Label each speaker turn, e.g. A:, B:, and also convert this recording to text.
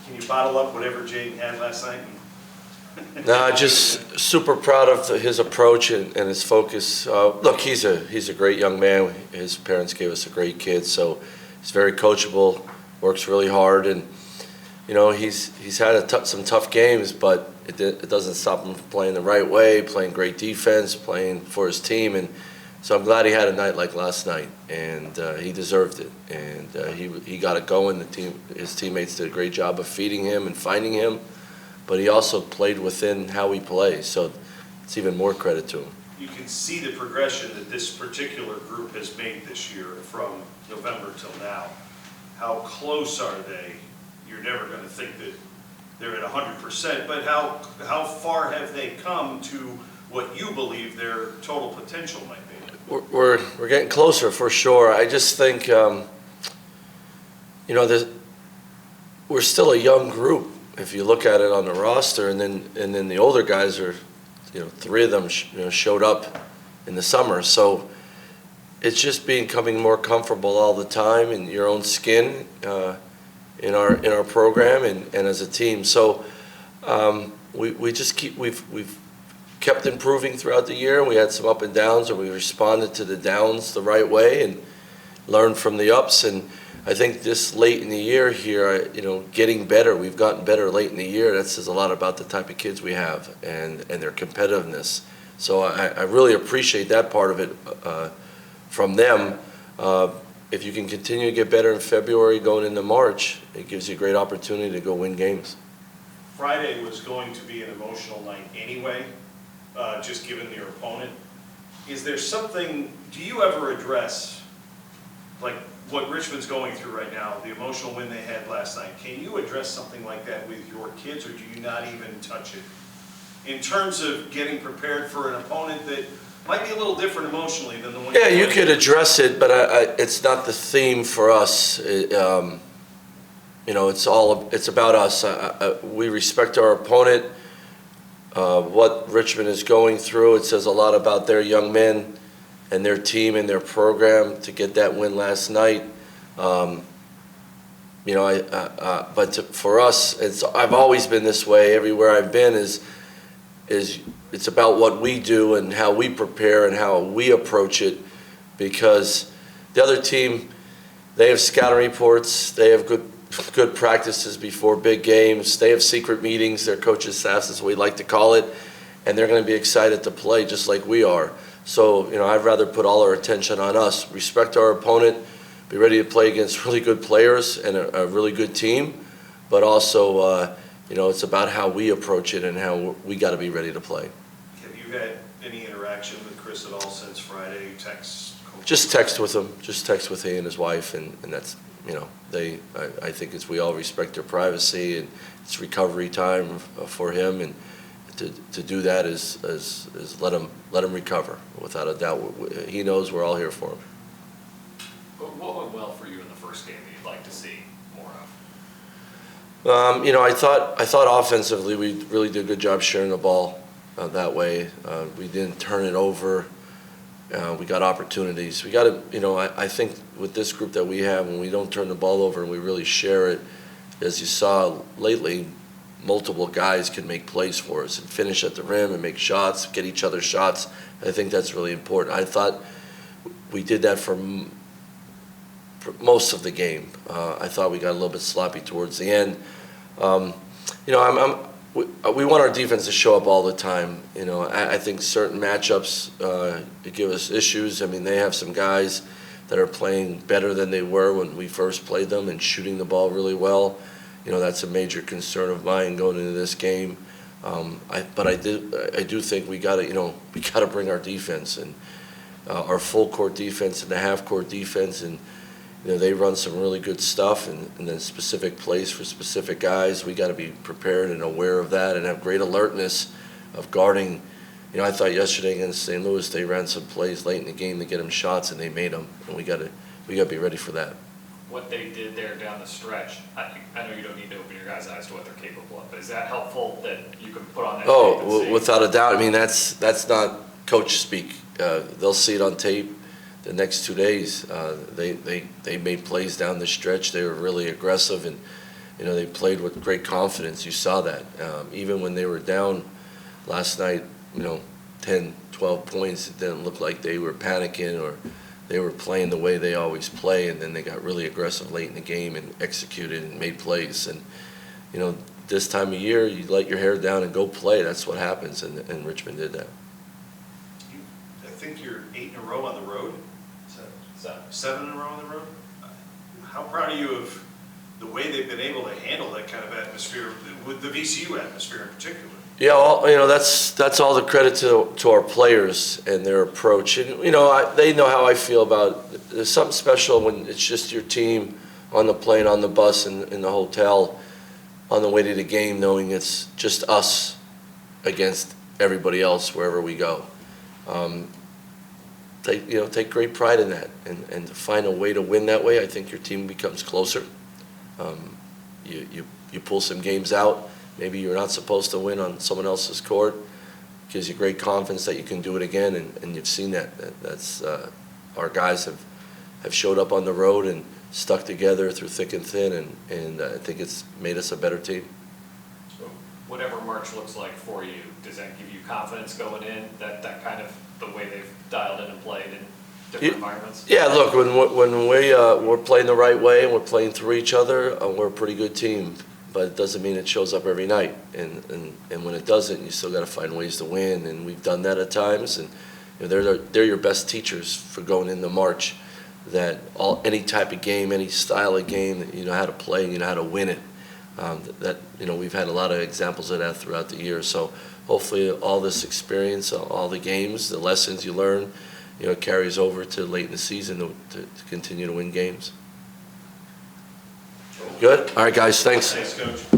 A: Can you bottle up whatever Jaden had last night?
B: No, just super proud of his approach and his focus. Look, he's a great young man. His parents gave us a great kid, so he's very coachable, works really hard, and you know he's had some tough games, but it doesn't stop him from playing the right way, playing great defense, playing for his team, and so I'm glad he had a night like last night, and he deserved it, and he got it going. His teammates did a great job of feeding him and finding him. But he also played within how he plays, so it's even more credit to him.
A: You can see the progression that this particular group has made this year from November till now. How close are they? You're never going to think that they're at 100%, but how far have they come to what you believe their total potential might be?
B: We're getting closer for sure. I just think, you know, we're still a young group. If you look at it on the roster, and then the older guys are, you know, 3 of them showed up in the summer. So it's just becoming more comfortable all the time in your own skin in our program and as a team. So we've kept improving throughout the year. We had some up and downs, and we responded to the downs the right way and learned from the ups. And I think this late in the year here, you know, getting better. We've gotten better late in the year. That says a lot about the type of kids we have and their competitiveness. So I really appreciate that part of it from them. If you can continue to get better in February going into March, it gives you a great opportunity to go win games.
A: Friday was going to be an emotional night anyway, just given your opponent. Is there something, do you ever address, like, what Richmond's going through right now, the emotional win they had last night? Can you address something like that with your kids, or do you not even touch it? In terms of getting prepared for an opponent that might be a little different emotionally than the one.
B: Yeah, you could address it, but it's not the theme for us. You know, it's about us. We respect our opponent. What Richmond is going through, it says a lot about their young men and their team and their program to get that win last night. You know, for us, I've always been this way. Everywhere I've been is it's about what we do and how we prepare and how we approach it, because the other team, they have scouting reports, they have good practices before big games, they have secret meetings, their coaches' staffs is what we like to call it, and they're going to be excited to play just like we are. So, you know, I'd rather put all our attention on us, respect our opponent, be ready to play against really good players and a really good team, but also, you know, it's about how we approach it and how we got to be ready to play.
A: Have you had any interaction with Chris at all since Friday? Text?
B: Just text with him. Just text with he and his wife, and that's, you know, I think we all respect their privacy, and it's recovery time for him, and to do that is let him recover. Without a doubt, he knows we're all here for him.
C: What went well for you in the first game that you'd like to see more of?
B: You know, I thought offensively we really did a good job sharing the ball that way. We didn't turn it over. We got opportunities. We got to, you know, I think with this group that we have, when we don't turn the ball over and we really share it, as you saw lately, multiple guys can make plays for us and finish at the rim and make shots, get each other shots. I think that's really important. I thought we did that for most of the game. I thought we got a little bit sloppy towards the end. You know, we want our defense to show up all the time. You know, I think certain matchups give us issues. I mean, they have some guys that are playing better than they were when we first played them and shooting the ball really well. You know, that's a major concern of mine going into this game. But I do think we got to bring our defense and our full court defense and the half court defense, and you know, they run some really good stuff and then specific plays for specific guys. We got to be prepared and aware of that and have great alertness of guarding. You know, I thought yesterday against St. Louis they ran some plays late in the game to get them shots, and they made them, and we got to be ready for that.
C: What they did there down the stretch, I know you don't need to open your guys' eyes to what they're capable of, but is that helpful that you can put on that tape and see?
B: Without a doubt. I mean, that's not coach speak. They'll see it on tape the next 2 days. They made plays down the stretch. They were really aggressive, and You know, they played with great confidence. You saw that. Even when they were down last night, you know, 10, 12 points, it didn't look like they were panicking or they were playing the way they always play, and then they got really aggressive late in the game and executed and made plays. And, you know, this time of year, you let your hair down and go play. That's what happens, and Richmond did that.
A: I think you're 8 in a row on the road? 7 in a row on the road? How proud are you of the way they've been able to handle that kind of atmosphere, with the VCU atmosphere in particular?
B: Yeah, well, you know, that's all the credit to our players and their approach. And, you know, they know how I feel about it. There's something special when it's just your team on the plane, on the bus, in the hotel, on the way to the game, knowing it's just us against everybody else wherever we go. Take great pride in that, and to find a way to win that way, I think your team becomes closer. You pull some games out. Maybe you're not supposed to win on someone else's court. Gives you great confidence that you can do it again, and you've seen that. That's our guys have showed up on the road and stuck together through thick and thin, and I think it's made us a better team.
C: So whatever March looks like for you, does that give you confidence going in, that kind of the way they've dialed in and played in different environments?
B: Yeah, look, when we're playing the right way and we're playing through each other, we're a pretty good team. But it doesn't mean it shows up every night, and when it doesn't, you still got to find ways to win, and we've done that at times. And you know, they're your best teachers for going into March. That any type of game, any style of game, that you know how to play and you know how to win it. You know, we've had a lot of examples of that throughout the year. So hopefully, all this experience, all the games, the lessons you learn, you know, carries over to late in the season to continue to win games. Good? All right, guys, thanks.
A: Thanks, Coach.